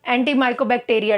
Anti mycobacteria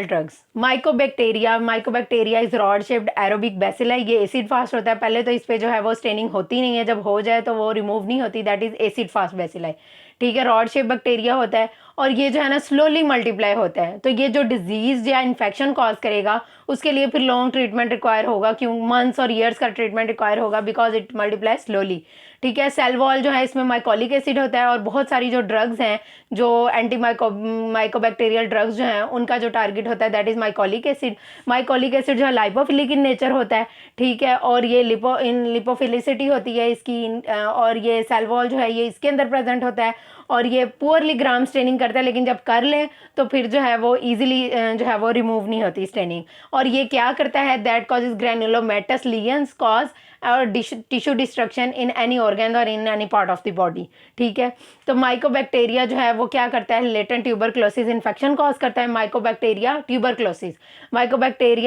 is rod shaped aerobic bacilli. ये acid fast होता है। पहले तो इस पे जो है वो स्टेनिंग होती नहीं है, जब हो जाए तो वो रिमूव नहीं होती, that is acid fast bacilli. ठीक है, रॉड शेप बैक्टीरिया होता है और ये जो है ना स्लोली मल्टीप्लाई होता है। तो ये जो डिजीज या इन्फेक्शन कॉज करेगा उसके लिए फिर लॉन्ग ट्रीटमेंट रिक्वायर होगा, क्यों मंथ्स और ईयर्स का ट्रीटमेंट रिक्वायर होगा, बिकॉज इट मल्टीप्लाई स्लोली। ठीक है, सेल वॉल जो है इसमें माइकोलिक एसिड होता है और बहुत सारी जो ड्रग्स हैं, जो एंटी माइकोबैक्टीरियल ड्रग्स जो हैं उनका जो टारगेट होता है that is mycolic acid. Mycolic acid जो है लाइपोफिलिक इन नेचर होता है। ठीक है, और ये लिपोफिलिसिटी होती है इसकी, और ये सेल वॉल जो है ये इसके अंदर प्रेजेंट होता है और ये पुअरली ग्राम स्टेनिंग करता है, लेकिन जब कर लें तो फिर जो है वो इजीली जो है वो रिमूव नहीं होती स्टेनिंग। और ये क्या करता है, that causes granulomatous lesions cause और tissue destruction in any organ और in any part of the body. ठीक है, तो माइकोबैक्टीरिया जो है वो क्या करता है, लेटेंट ट्यूबरक्लोसिस इन्फेक्शन कॉज करता है। माइकोबैक्टीरिया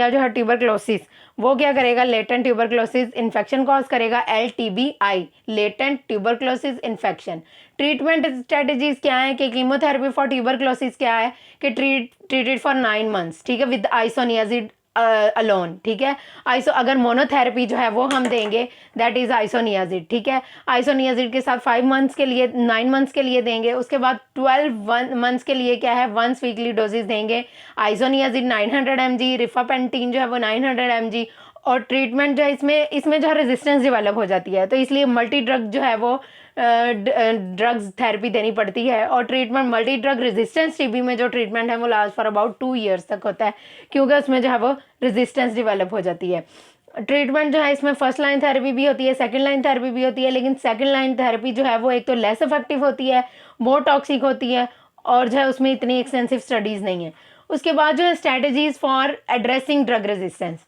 जो है ट्यूबरक्लोसिस वो क्या करेगा, लेटेंट ट्यूबरक्लोसिस इन्फेक्शन कॉज करेगा, LTBI, latent tuberculosis infection. Treatment strategies क्या है कि कीमोथेरेपी फॉर ट्यूबरक्लोसिस क्या है कि ट्रीटेड फॉर 9 मंथ्स। ठीक है, विद आइसोनियाजिड अलोन। ठीक है, अगर मोनोथेरेपी जो है वो हम देंगे दैट इज आइसोनियाजिड। ठीक है, आइसोनियाजिड के साथ 5 मंथ्स के लिए 9 मंथ्स के लिए देंगे। उसके बाद 12 मंथ्स के लिए क्या है, वंस वीकली डोजेज देंगे। आइसोनियाजिड 900 mg, रिफापेंटीन जो है वो 900 mg। और ट्रीटमेंट जो है इसमें जो है रेजिस्टेंस डेवलप हो जाती है, तो इसलिए मल्टी ड्रग जो है वो ड्रग्स थेरेपी देनी पड़ती है। और treatment multi drug resistance TB में जो ट्रीटमेंट है वो लास्ट फॉर अबाउट 2 ईयर्स तक होता है, क्योंकि उसमें जो है वो रेजिस्टेंस डेवलप हो जाती है। ट्रीटमेंट जो है इसमें फर्स्ट लाइन थेरेपी भी होती है, सेकंड लाइन थेरेपी भी होती है, लेकिन सेकंड लाइन थेरेपी जो है वो एक तो लेस इफेक्टिव होती है, मोर टॉक्सिक होती है और जो है उसमें इतनी एक्सटेंसिव स्टडीज नहीं है। उसके बाद जो है strategies for addressing drug resistance.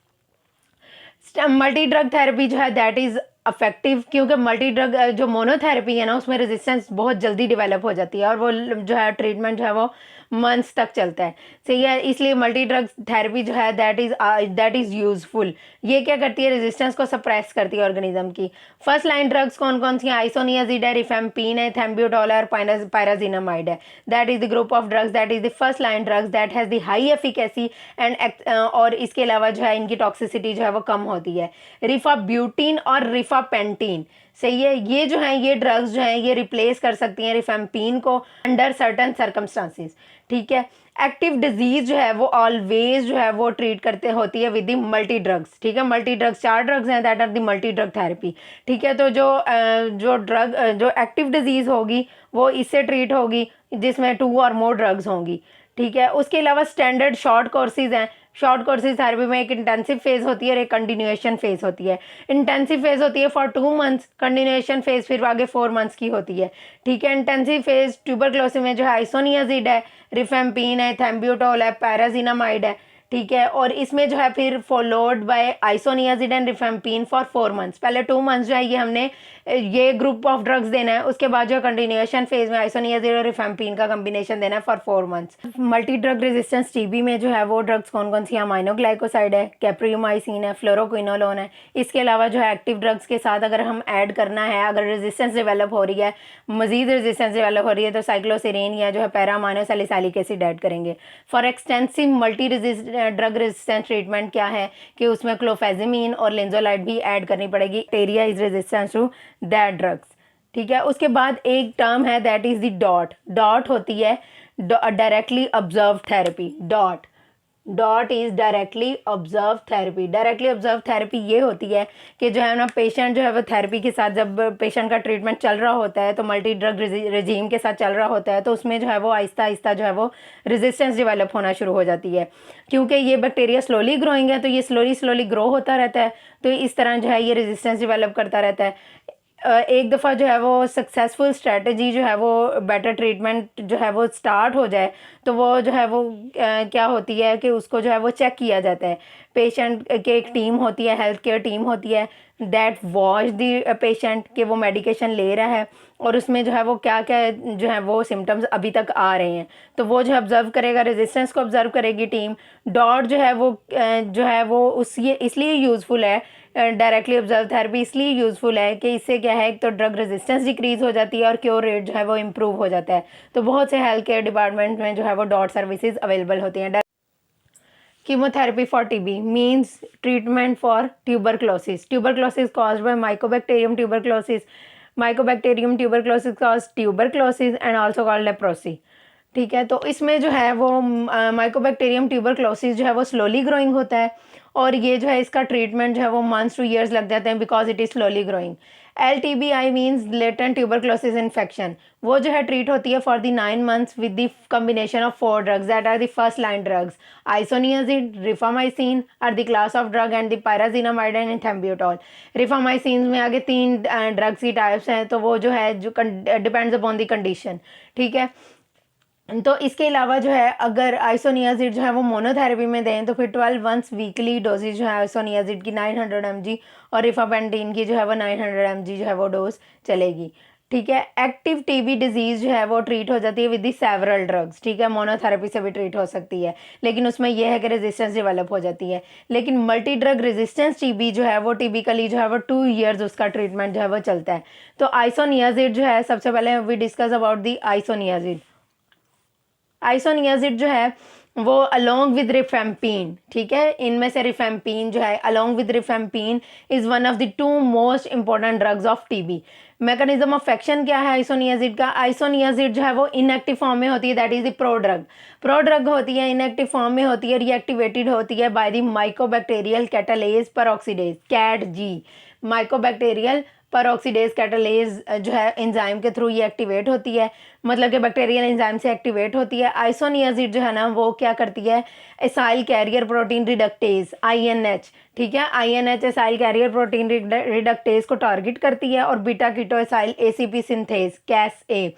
Multi drug therapy जो है दैट इज अफेक्टिव, क्योंकि मल्टी ड्रग जो मोनोथेरेपी है ना उसमें रेजिस्टेंस बहुत जल्दी डेवलप हो जाती है और वो जो है ट्रीटमेंट जो है वो मंथ्स तक चलता है। सही है, इसलिए मल्टी ड्रग थेरेपी जो है दैट इज यूजफुल। ये क्या करती है, रेजिस्टेंस को सप्रेस करती है ऑर्गेनिज्म की। फर्स्ट लाइन ड्रग्स कौन कौन सी हैं, आइसोनियाजिड है, रिफेम्पिन है, थेम्ब्यूटोल और पायराजिनामाइड है। That is the group of drugs that is the first line drugs that has the high efficacy and और इसके अलावा जो है इनकी टॉक्सिसिटी जो है वो कम होती है। रिफाब्यूटिन और रिफापेंटीन, सही है, ये जो है ये ड्रग्स जो है ये रिप्लेस कर सकती हैं रिफेम्पिन को अंडर सर्टन सर्कमस्टांसिस। ठीक है, एक्टिव डिजीज जो है वो ऑलवेज जो है वो ट्रीट करते होती है विद द मल्टी ड्रग्स। ठीक है, मल्टी ड्रग्स 4 ड्रग्स हैं that are the multi drug therapy. ठीक है, तो जो एक्टिव डिजीज होगी वो इससे ट्रीट होगी जिसमें 2 और मोर ड्रग्स होंगी। ठीक है, उसके अलावा स्टैंडर्ड शॉर्ट कोर्सेज हैं। शॉर्ट कोर्सेज थेरेपी में एक इंटेंसिव फेज होती है और एक कंटिन्यूएशन फेज होती है। इंटेंसिव फेज होती है फॉर 2 मंथ्स, कंटिन्यूएशन फेज फिर आगे 4 मंथ्स की होती है। ठीक है, इंटेंसिव फेज ट्यूबरक्लोसिस में जो है आइसोनियाजिड है, रिफेम्पिन है, थेम्ब्यूटोल है, पैराजिनामाइड है। ठीक है, और इसमें जो है फिर followed by isoniazid and rifampin for 4 months. पहले 2 मंथ्स जो है ये हमने ये ग्रुप ऑफ ड्रग्स देना है, उसके बाद जो कंटिन्यूएशन फेज में आइसोनियाजिड और रिफेम्पिन का कॉम्बिनेशन देना है for 4 months. Multi drug resistance TB में जो है वो ड्रग्स कौन कौन सी, अमाइनोग्लाइकोसाइड है, कैप्रियोमाइसिन है, फ्लोरोक्विनोलोन है। इसके अलावा जो है एक्टिव ड्रग्स के साथ अगर हम ऐड करना है, अगर रेजिस्टेंस डेवलप हो रही है, मजीद रेजिस्टेंस डेवलप हो रही है, तो साइक्लोसिरीन या जो है पैरामाइनोसैलिसाइलिक एसिड ऐड करेंगे। For extensive multi drug resistance treatment क्या है कि उसमें क्लोफेजिमीन और लिंजोलाइड भी ऐड करनी पड़ेगी। Bacteria is resistance to that drugs. ठीक है, उसके बाद एक टर्म है दैट इज द डॉट होती है directly observe therapy. Dot is directly observe therapy. Directly observe therapy ये होती है कि जो है ना पेशेंट जो है वो थेरेपी के साथ, जब पेशेंट का ट्रीटमेंट चल रहा होता है तो मल्टी ड्रग रेजीम के साथ चल रहा होता है, तो उसमें जो है वो आहिस्ता आहिस्ता जो है वो रेजिस्टेंस डेवलप होना शुरू हो जाती है। क्योंकि ये बैक्टीरिया स्लोली ग्रोइंग है तो ये स्लोली ग्रो होता रहता है, तो इस तरह जो है ये रेजिस्टेंस डेवलप करता रहता है। एक दफ़ा जो है वो सक्सेसफुल स्ट्रेटजी जो है वो बेटर ट्रीटमेंट जो है वो स्टार्ट हो जाए तो वो जो है वो क्या होती है कि उसको जो है वो चेक किया जाता है। पेशेंट के एक टीम होती है, हेल्थ केयर टीम होती है दैट वॉच द पेशेंट कि वो मेडिकेशन ले रहा है और उसमें जो है वो क्या क्या जो है वो सिम्टम्स अभी तक आ रहे हैं, तो वो जो ऑब्जर्व करेगा, रेजिस्टेंस को ऑब्जर्व करेगी टीम। डॉट जो है वो उस ये इसलिए यूज़फुल है डायरेक्टली ऑब्जर्व थेरेपी इसलिए यूज़फुल है कि इससे क्या है, तो ड्रग रेजिस्टेंस डिक्रीज हो जाती है और क्योर रेट जो है वो इम्प्रूव हो जाता है। तो बहुत से हेल्थ केयर डिपार्टमेंट में जो है वो डॉट सर्विसेज अवेलेबल होती हैं। Chemotherapy for TB means treatment for tuberculosis. Tuberculosis caused by Mycobacterium tuberculosis. Mycobacterium tuberculosis causes tuberculosis and also called leprosy. ठीक है, तो इसमें जो है वो माइकोबैक्टीरियम ट्यूबरक्लोसिस जो है वो स्लोली ग्रोइंग होता है और ये जो है इसका ट्रीटमेंट जो है वो मंथ्स टू ईयर्स लग जाते हैं because it is slowly growing. LTBI means latent tuberculosis infection, वो जो है ट्रीट होती है for the 9 months with the combination of 4 drugs that are the first line drugs. Isoniazid, rifamycin are the class of drug and the pyrazinamide and ethambutol. Rifamycin में आगे 3 drugs की types हैं, तो वो जो है जो डिपेंड्स अपॉन द कंडीशन। ठीक है, तो इसके अलावा जो है अगर आइसोनियाजिड जो है वो मोनोथेरेपी में दें तो फिर 12 वंस वीकली डोजेज जो है आइसोनियाजिड की 900 mg और रिफापेंटिन की जो है वो 900 mg जो है वो डोज चलेगी। ठीक है, एक्टिव टीबी डिजीज़ जो है वो ट्रीट हो जाती है विद दी सेवरल ड्रग्स। ठीक है, मोनोथेरेपी से भी ट्रीट हो सकती है, लेकिन उसमें यह है कि रेजिस्टेंस डेवलप हो जाती है। लेकिन मल्टी ड्रग रेजिस्टेंस टीबी जो है वो टिपिकली जो है वो 2 years उसका ट्रीटमेंट जो है वो चलता है। तो आइसोनियाजिड जो है, सबसे पहले we discuss about the isoniazid. Isoniazid जो है वो अलोंग विद रिफेम्पिन, ठीक है, इनमें से रिफेम्पिन जो है along with rifampin is one of the 2 most important drugs of TB. Mechanism of action क्या है आइसोनियाजिड का? आइसोनियाजिड जो है वो इनएक्टिव फॉर्म में होती है, that is the pro drug होती है, इनएक्टिव फॉर्म में होती है, रीएक्टिवेटेड होती है by the mycobacterial catalase peroxidase, kat G. Mycobacterial peroxidase catalase जो है एंजाइम के थ्रू ये एक्टिवेट होती है, मतलब कि बैक्टीरियल एंजाइम से एक्टिवेट होती है। आइसोनियाजिड जो है ना वो क्या करती है, acyl carrier protein reductase INH, ठीक है, INH acyl carrier protein reductase को टारगेट करती है और beta keto acyl ACP synthase CAS-A,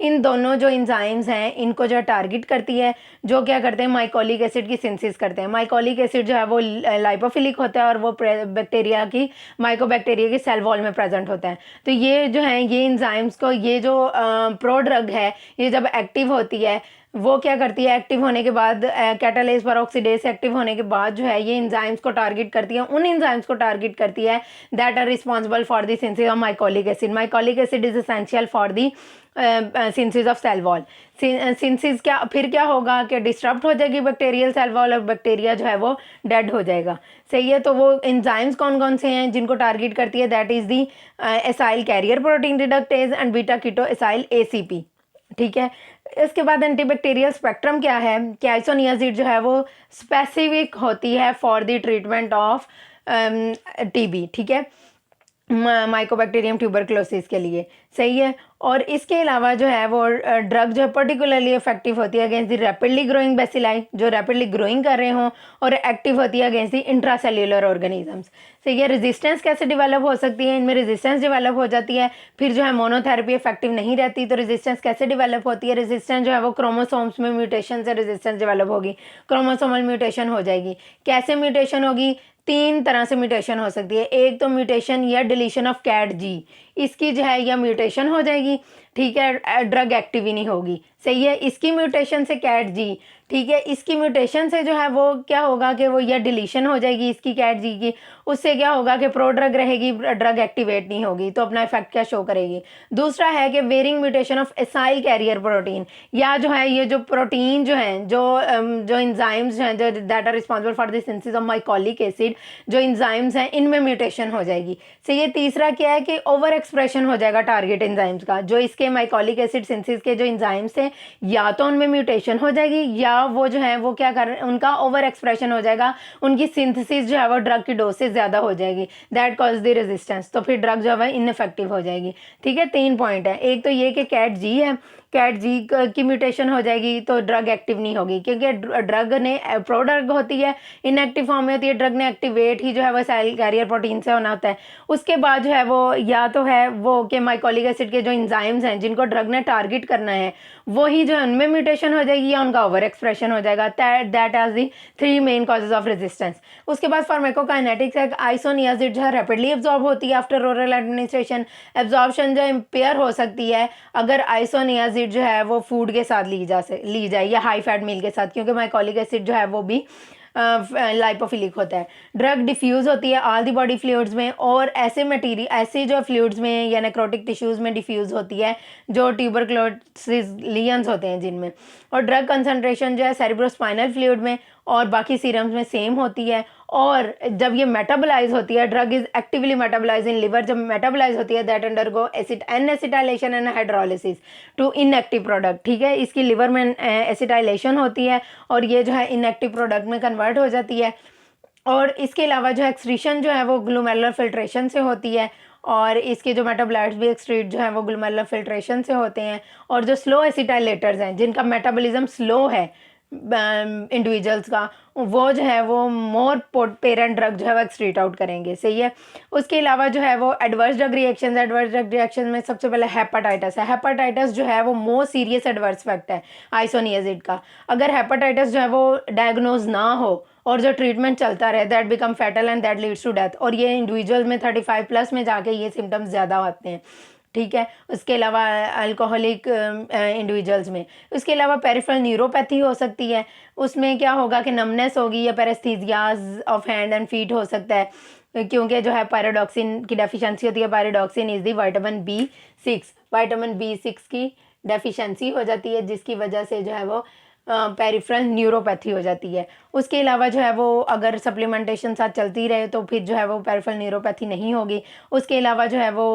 इन दोनों जो एंजाइम्स हैं इनको जो टारगेट करती है, जो क्या करते हैं माइकोलिक एसिड की सिंथेसिस करते हैं। माइकोलिक एसिड जो है वो लाइपोफिलिक होता है और वो बैक्टीरिया की माइकोबैक्टीरिया की सेल वॉल में प्रेजेंट होता है। तो ये जो है ये एंजाइम्स को, ये जो प्रो ड्रग है ये जब एक्टिव होती है वो क्या करती है, एक्टिव होने के बाद कैटालेज पेरोक्सीडेज एक्टिव होने के बाद जो है ये एंजाइम्स को टारगेट करती है, उन एंजाइम्स को टारगेट करती है that are responsible for the synthesis of mycolic acid. Mycolic acid is essential for the synthesis of cell wall. Synthesis फिर क्या होगा कि डिस्टर्ब हो जाएगी बैक्टीरियल सेल वॉल और बैक्टीरिया जो है वो डेड हो जाएगा। सही है, तो वो एंजाइम्स कौन कौन से हैं जिनको टारगेट करती है, that is the acyl carrier protein reductase and beta keto acyl ACP। ठीक है, इसके बाद एंटीबैक्टीरियल स्पेक्ट्रम क्या है कि आइसोनियाजिड जो है वो स्पेसिफिक होती है for the treatment of TB, ठीक है, माइकोबैक्टीरियम ट्यूबरक्लोसिस के लिए। सही है, और इसके अलावा जो है वो ड्रग जो है पर्टिकुलरली इफेक्टिव होती है against the rapidly growing bacilli जो रैपिडली ग्रोइंग कर रहे हों, और एक्टिव होती है अगेंस्ट द इंट्रासेल्यूलर ऑर्गेनिजम्स। सही है, रेजिस्टेंस कैसे डेवलप हो सकती है, इनमें रेजिस्टेंस डेवलप हो जाती है, फिर जो है मोनोथेरेपी इफेक्टिव नहीं रहती। तो रेजिस्टेंस कैसे डेवलप होती है, रेजिस्टेंस जो है वो क्रोमोसोम्स में म्यूटेशन से रेजिस्टेंस डेवलप होगी, क्रोमोसोमल म्यूटेशन हो जाएगी। कैसे म्यूटेशन होगी, 3 तरह से म्यूटेशन हो सकती है। एक तो म्यूटेशन या डिलीशन ऑफ CAT-G, इसकी जो है या म्यूटेशन हो जाएगी, ठीक है, ड्रग एक्टिव ही नहीं होगी। सही है, इसकी म्यूटेशन से CAT-G, ठीक है, इसकी म्यूटेशन से जो है वो क्या होगा कि वो या डिलीशन हो जाएगी इसकी CAT-G की, उससे क्या होगा कि प्रो ड्रग रहेगी, ड्रग एक्टिवेट नहीं होगी, तो अपना इफेक्ट क्या शो करेगी। दूसरा है कि varying mutation of acyl carrier protein, या जो है ये जो प्रोटीन जो हैं जो एंजाइम्स हैं जो that are responsible for the synthesis of mycolic acid, जो एंजाइम्स हैं इनमें म्यूटेशन हो जाएगी। सही है, तीसरा क्या है कि ओवर एक्सप्रेशन हो जाएगा टारगेट एंजाइम्स का, जो इसके माइकोलिक एसिड सिंथेसिस के जो एंजाइम्स हैं या तो उनमें म्यूटेशन हो जाएगी या वो जो है वो क्या कर उनका ओवर एक्सप्रेशन हो जाएगा, उनकी सिंथेसिस जो है वो ड्रग की डोज से ज़्यादा हो जाएगी, दैट कॉज द रेजिस्टेंस, तो फिर ड्रग जो है इनइफेक्टिव हो जाएगी। ठीक है, 3 पॉइंट है। एक तो ये कि CAT-G है, CAT-G की म्यूटेशन हो जाएगी तो ड्रग एक्टिव नहीं होगी, क्योंकि ड्रग ने प्रो ड्रग होती है, इनएक्टिव फॉर्म में होती है, ड्रग ने एक्टिवेट ही जो है वो सेल कैरियर प्रोटीन से होना होता है। उसके बाद जो है वो या तो है वो कि माइकोलिक एसिड के जो एंजाइम्स हैं जिनको ड्रग ने टारगेट करना है वही जो है उनमें म्यूटेशन हो जाएगी या उनका ओवर एक्सप्रेशन हो जाएगा, that are the 3 main causes of resistance. उसके बाद फार्माकोकाइनेटिक्स है, आइसोनियाजिड जो है रैपिडली एब्जॉर्ब होती है आफ्टर ओरल एडमिनिस्ट्रेशन, एब्जॉर्प्शन जो इम्पेयर हो सकती है अगर आइसोनियाजिड जो है वो फूड के साथ ली जाए या हाई फैट मील के साथ, क्योंकि माइकोलिक एसिड जो है वो भी लाइपोफिलिक होता है। ड्रग डिफ्यूज़ होती है ऑल द बॉडी फ्लूइड्स में, और ऐसे जो फ्लूइड्स में या नेक्रोटिक टिश्यूज़ में डिफ्यूज़ होती है जो ट्यूबरक्लोसिस लियंस होते हैं जिनमें। और ड्रग कंसंट्रेशन जो है सेरेब्रोस्पाइनल फ्लूइड में और बाकी सीरम्स में सेम होती है। और जब ये मेटाबोलाइज होती है, drug is actively metabolise in liver, जब मेटाबोलाइज होती है that undergo an acetylation and hydrolysis to inactive product. ठीक है, इसकी लिवर में एसिटाइलेशन होती है और ये जो है इनएक्टिव प्रोडक्ट में कन्वर्ट हो जाती है। और इसके अलावा जो एक्सक्रीशन जो है वो ग्लोमेरुलर फिल्ट्रेशन से होती है, और इसके जो मेटाबोलाइट्स भी एक्सक्रीट जो है वो ग्लोमेरुलर फिल्ट्रेशन से होते हैं। और जो स्लो एसिटाइलेटर्स हैं जिनका मेटाबॉलिज्म स्लो है इंडिविजुअल्स का, वो जो है वो मोर पेरेंट ड्रग जो है वो एक्सक्रीट आउट करेंगे। सही है। उसके अलावा जो है वो एडवर्स ड्रग रिएक्शन में सबसे पहले हेपाटाइटिस है। हेपाटाइटिस जो है वो मोस्ट सीरियस एडवर्स इफेक्ट है आइसोनियाजिड का। अगर हेपाटाइटिस जो है वो डायग्नोज ना हो और जो ट्रीटमेंट चलता रहे that become fatal and that leads to death. और ये इंडिविजुअल में 35 प्लस में जाके ये सिम्टम्स ज़्यादा आते हैं। ठीक है। उसके अलावा अल्कोहलिक इंडिविजुअल्स में, उसके अलावा पेरिफेरल न्यूरोपैथी हो सकती है। उसमें क्या होगा कि नमनेस होगी या पैरेस्थीसियाज ऑफ हैंड एंड फीट हो सकता है, क्योंकि जो है पायरोडॉक्सिन की डेफिशिएंसी होती है। Pyridoxine is the vitamin B6 की डेफिशिएंसी हो जाती है, जिसकी वजह से जो है वो पेरिफेरल न्यूरोपैथी हो जाती है। उसके अलावा जो है वो अगर सप्लीमेंटेशन साथ चलती रहे तो फिर जो है वो पेरिफेरल न्यूरोपैथी नहीं होगी। उसके अलावा जो है वो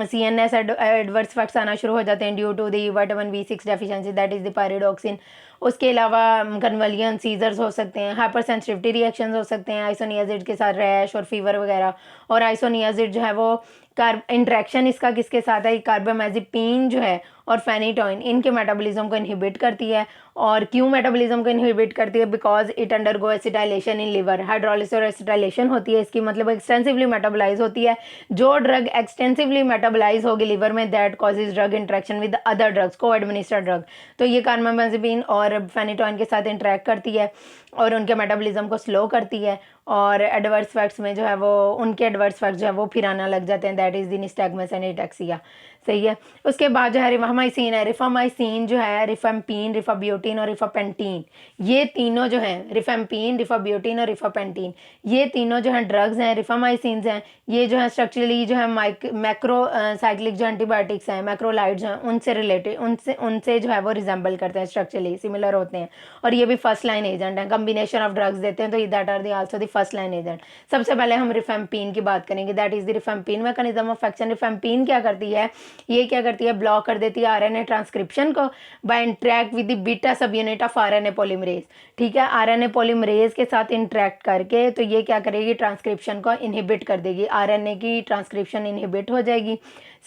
CNS एडवर्स इफेक्ट्स आना शुरू हो जाते हैं due to the vitamin B6 deficiency that is the pyridoxine. उसके अलावा कन्वलियन सीजर्स हो सकते हैं, हाइपर सेंसिटिविटी रिएक्शंस हो सकते हैं आइसोनियाजिड के साथ, रैश और फीवर वगैरह। और आइसोनियाजिड जो है वो इंट्रैक्शन इसका किसके साथ है, कार्बामेज़ेपिन जो है और फेनिटोइन, इनके मेटाबॉलिज्म को इनहिबिट करती है। और क्यों मेटाबॉलिज्म को इनहिबिट करती है? Because it undergo acetylation in liver. Hydrolysis और एसिटाइलेशन होती है इसकी, मतलब एक्सटेंसिवली मेटाबोलाइज होती है। जो ड्रग एक्सटेंसिवली मेटाबोलाइज होगी लिवर में that causes drug interaction with other drugs, को एडमिनिस्टर्ड ड्रग। तो ये कार्बामेज़ेपिन और फेनिटोइन के साथ इंटरेक्ट करती है और उनके मेटाबॉलिज्म को स्लो करती है। और एडवर्स इफेक्ट्स में जो है वो उनके एडवर्स इफेक्ट्स जो है वो फिर आना लग जाते हैं, that is the nystagmus and ataxia. सही है। उसके बाद जो है रिफामाइसिन है। रिफामाइसिन जो है रिफाम्पीन, रिफाब्यूटिन और रिफापेंटीन, ये तीनों जो हैं, रिफाम्पीन, रिफाब्यूटिन और रिफापेंटीन, ये तीनों जो हैं ड्रग्स हैं, रिफामाइसिन हैं। ये जो है स्ट्रक्चरली जो है मैक्रो साइक्लिक जो एंटीबायोटिक्स हैं, मैक्रोलाइड्स हैं, उनसे रिलेटेड, उनसे जो है वो रिजेंबल करते हैं, स्ट्रक्चरली सिमिलर होते हैं। और ये भी फर्स्ट लाइन एजेंट हैं, कम्बिनेशन ऑफ ड्रग्स देते हैं, तो that are the also the first line agent. सबसे पहले हम रिफाम्पीन की बात करेंगे, that is the rifampin mechanism of action. Rifampin क्या करती है? ये क्या करती है? ब्लॉक कर देती है RNA ट्रांसक्रिप्शन को by interact with the beta subunit of RNA polymerase. ठीक है, RNA पॉलीमरेज के साथ इंटरेक्ट करके तो ये क्या करेगी? ट्रांसक्रिप्शन को इनहिबिट कर देगी, RNA की ट्रांसक्रिप्शन इनहिबिट हो जाएगी।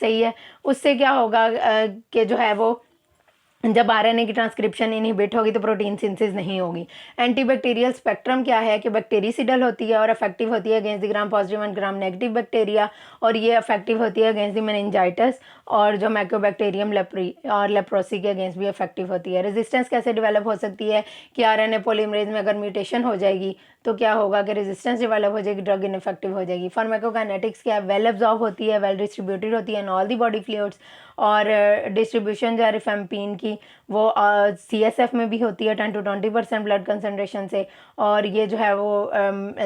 सही है। उससे क्या होगा कि जो है वो जब RNA की ट्रांसक्रिप्शन इनहिबिट होगी तो प्रोटीन सिंथेसिस नहीं होगी। एंटीबैक्टीरियल स्पेक्ट्रम क्या है कि बैक्टीरिसिडल होती है और इफेक्टिव होती है against the gram positive and gram negative bacteria, और ये इफेक्टिव होती है अगेंस्ट द मेनिंजाइटिस और जो माइकोबैक्टीरियम लेप्री और लेप्रोसी के अगेंस्ट भी इफेक्टिव होती है। रेजिस्टेंस कैसे डेवलप हो सकती है कि RNA पॉलीमरेज में अगर म्यूटेशन हो जाएगी तो क्या होगा कि रेजिस्टेंस डेवलप हो जाएगी, ड्रग इनफेक्टिव हो जाएगी। फार्माकोकाइनेटिक्स क्या है? वेल एब्जॉर्ब होती है, वेल डिस्ट्रीब्यूटेड होती है in all the body fluids. और डिस्ट्रीब्यूशन जो है रिफेम्पीन की वो CSF में भी होती है 10 to 20% ब्लड कंसनट्रेशन से, और ये जो है वो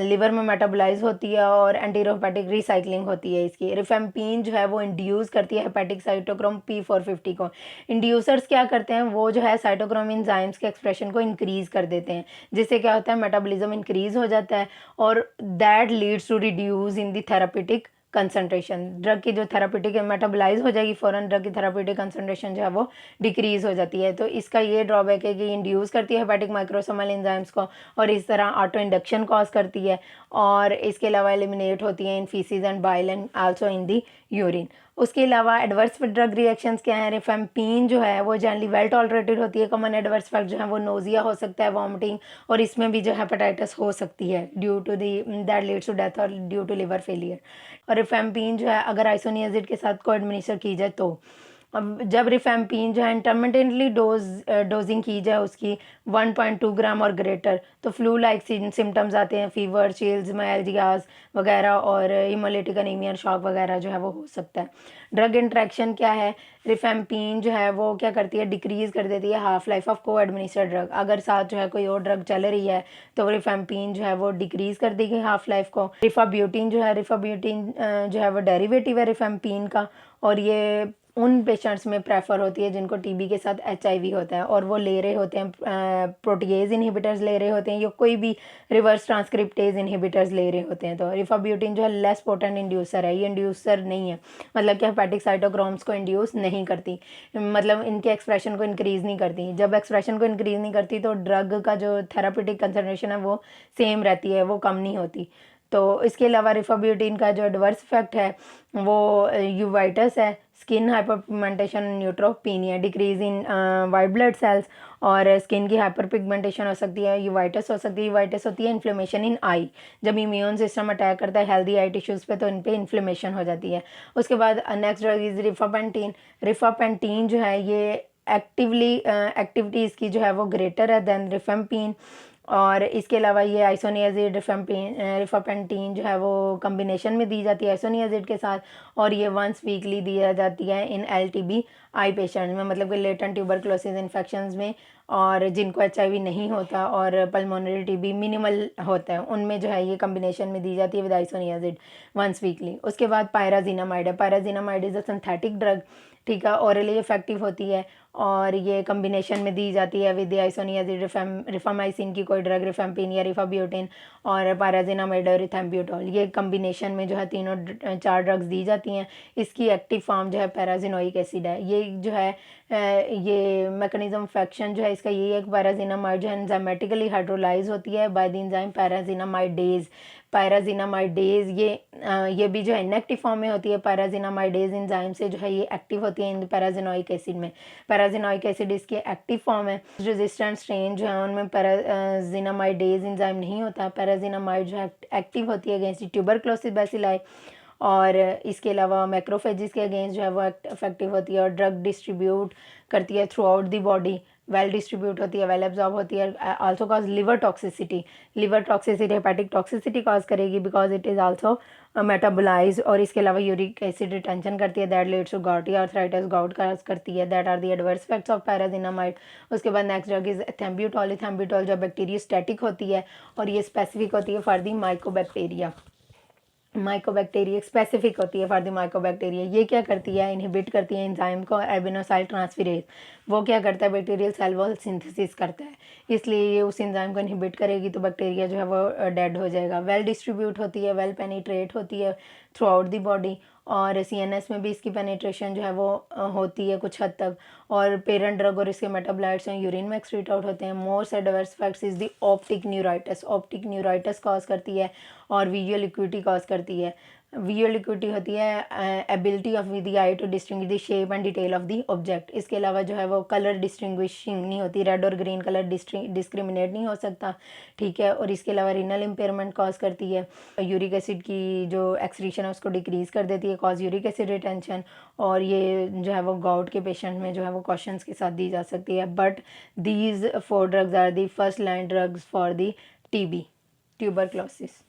लिवर में मेटाबोलाइज होती है और एंटीरोहेपेटिक रिसाइकलिंग होती है इसकी। रिफेम्पीन जो है वो इंड्यूस करती है हेपेटिक साइटोक्रोम P450 को। इंड्यूसर्स क्या करते हैं? वो जो है साइटोक्रोम एंजाइम्स के एक्सप्रेशन को इंक्रीज कर देते हैं, जिससे क्या होता है? मेटाबॉलिज्म इंक्रीज हो जाता है और that leads to reduce in the therapeutic concentration. Drug की जो थेरापेटिक मेटाबोलाइज हो जाएगी फ़ौरन, ड्रग की थेरापेटिक कंसंट्रेशन जो है वो डिक्रीज हो जाती है। तो इसका ये ड्रॉबैक है कि इंड्यूस करती है हेपेटिक माइक्रोसोमल एंजाइम्स को और इस तरह ऑटो इंडक्शन कॉज करती है, और इसके अलावा एलिमिनेट होती है in faeces and bile and also in the urine. उसके अलावा एडवर्स ड्रग रिएक्शंस क्या हैं? रिफेम्पीन जो है वो जनरली वेल टॉलरेटेड होती है। कॉमन एडवर्स इफेक्ट जो है वो नोजिया हो सकता है, वॉमिटिंग, और इसमें भी जो हेपेटाइटिस हो सकती है due to the that leads to death और ड्यू टू लिवर फेलियर। और रिफेम्पीन जो है अगर आइसोनियाजिड के साथ को एडमिनिस्टर की जाए तो अब जब रिफेम्पिन जो है इंटरमिटेंटली डोजिंग की जाए उसकी 1.2 ग्राम और ग्रेटर, तो फ्लू लाइक सिम्टम्स आते हैं, फीवर, चिल्स, माइल्जियास वगैरह, और हिमोलिटिक एनीमिया, शॉक वगैरह जो है वो हो सकता है। ड्रग इंट्रैक्शन क्या है, रिफेम्पिन जो है वो क्या करती है, डिक्रीज कर देती है हाफ लाइफ ऑफ को एडमिनिस्टर्ड ड्रग। अगर साथ जो है कोई और ड्रग चल रही है तो रिफेम्पिन जो है वो डिक्रीज कर देगी हाफ लाइफ को। रिफाब्यूटिन जो है वो डेरिवेटिव है रिफेम्पिन का, और ये उन पेशेंट्स में प्रेफर होती है जिनको टीबी के साथ एचआईवी होता है और वो ले रहे होते हैं प्रोटीएज इनहिबिटर्स ले रहे होते हैं या कोई भी रिवर्स ट्रांसक्रिप्टेज इनहिबिटर्स ले रहे होते हैं। तो रिफाब्यूटिन जो है लेस पोटेंट इंड्यूसर है, ये इंड्यूसर नहीं है, मतलब कि हेपेटिक साइटोक्रोम्स को इंड्यूस नहीं करती, मतलब इनके एक्सप्रेशन को इंक्रीज़ नहीं करती। जब एक्सप्रेशन को इंक्रीज़ नहीं करती तो ड्रग का जो थेरापेटिक कंसंट्रेशन है वो सेम रहती है, वो कम नहीं होती। तो इसके अलावा रिफाब्यूटिन का जो एडवर्स इफेक्ट है वो यूवाइटस है, skin hyperpigmentation, neutropenia, decrease in white blood cells, और स्किन की हाइपर पिगमेंटेशन हो सकती है, यूवाइटस हो सकती है। यूवाइटस होती है इन्फ्लेमेशन इन आई, जब इम्यून सिस्टम अटैक करता है हेल्दी आई टिश्यूज़ पे तो इन पे इन्फ्लेमेशन हो जाती है। उसके बाद नेक्स्ट ड्रग इज रिफापेंटीन। रिफापेंटीन जो है ये एक्टिविटी इसकी जो है वो ग्रेटर है देन रिफेम्पिन, और इसके अलावा ये आइसोनियाजिड रिफापेंटीन जो है वो कम्बिनेशन में दी जाती है आइसोनियाजिड के साथ, और ये वंस वीकली दी जाती है इन एलटीबी आई पेशेंट में, मतलब कि लेटेंट ट्यूबरक्लोसिस इन्फेक्शंस में, और जिनको एचआईवी नहीं होता और पल्मोनरी टीबी मिनिमल होता है उनमें जो है ये कम्बिनेशन में दी जाती है विद आइसोनियाजिड वंस वीकली। उसके बाद पायराजिनामाइड है। Pyrazinamide is a synthetic drug, ठीक है, ओरली इफेक्टिव होती है और ये कम्बिनेशन में दी जाती है विद आइसोनियाजिड, रिफामाइसिन की कोई ड्रग, रिफेम्पिन या रिफाब्यूटिन, और पायराजिनामाइड और इथेम्ब्यूटोल, ये कम्बिनेशन में जो है तीनों चार ड्रग्स दी जाती हैं। इसकी एक्टिव फॉर्म जो है पैराजिनोइक एसिड है। ये जो है ये मैकेनिज्म फैक्शन जो है इसका यही है कि पैराजिनामाइड जो है एंजाइमेटिकली हाइड्रोलाइज होती है बाय द एंजाइम पैराजिनामाइडेज। पैराजिनामाइडेज ये भी जो है इनएक्टिव फॉर्म में होती है। पैराजिनामाइडेज एंजाइम से जो है ये एक्टिव होती है इन पैराजिनोइक एसिड में। पैराजिनोइक एसिड इसकी एक्टिव फॉर्म है। रेजिस्टेंट स्ट्रेन जो है उनमें पैराजिनामाइडेज एंजाइम नहीं होता। पैराजिनामाइड जो है एक्टिव होती है अगेंस्ट ट्यूबरक्लोसिस बैसिलाई, और इसके अलावा मैक्रोफेजिस के अगेंस्ट जो है वो इफेक्टिव होती है, और ड्रग डिस्ट्रीब्यूट करती है throughout the body, well distribute होती है, वेल एब्जॉर्ब होती है। Also cause liver toxicity, hepatic toxicity cause करेगी because it is also metabolise, और इसके अलावा यूरिक एसिड रिटेंशन करती है, that leads to gouty arthritis, gout cause करती है। That are the adverse effects of pyrazinamide. उसके बाद next drug is ethambutol. Ethambutol जो बैक्टीरियोस्टैटिक होती है और ये स्पेसिफिक होती है for the mycobacteria. Mycobacteria specific होती है फॉर द माइकोबैक्टीरिया। ये क्या करती है, इनहिबिट करती है एंजाइम को एल्बिनोसाइल ट्रांसफेरेज। वो क्या करता है, बैक्टीरियल सेल वॉल सिंथेसिस करता है, इसलिए ये उस एंजाइम को इनहिबिट करेगी तो बैक्टीरिया जो है वो डेड हो जाएगा। वेल डिस्ट्रीब्यूट होती है, वेल पेनिट्रेट होती है थ्रू आउट द बॉडी, और सीएनएस में भी इसकी पेनिट्रेशन जो है वो होती है कुछ हद तक, और पेरेंट ड्रग और इसके मेटाबोलाइट्स हैं यूरिन में एक्सक्रीट आउट होते हैं। Most adverse effects is the optic neuritis. Optic neuritis cause करती है और विजुअल एक्यूटी कॉज करती है। विजुअल एक्यूटी होती है ability of the eye to distinguish the shape and detail of the object. इसके अलावा जो है वो कलर डिस्टिंग्विशिंग नहीं होती, रेड और ग्रीन कलर डिस्क्रिमिनेट नहीं हो सकता, ठीक है। और इसके अलावा रीनल इम्पेयरमेंट कॉज करती है। यूरिक एसिड की जो एक्सक्रीशन है उसको डिक्रीज कर देती है, कॉज यूरिक एसिड रिटेंशन, और ये जो है वो गाउट के पेशेंट में जो है वो कॉशंस के साथ दी जा सकती है। But these 4 drugs are the first line drugs for the TB, tuberculosis.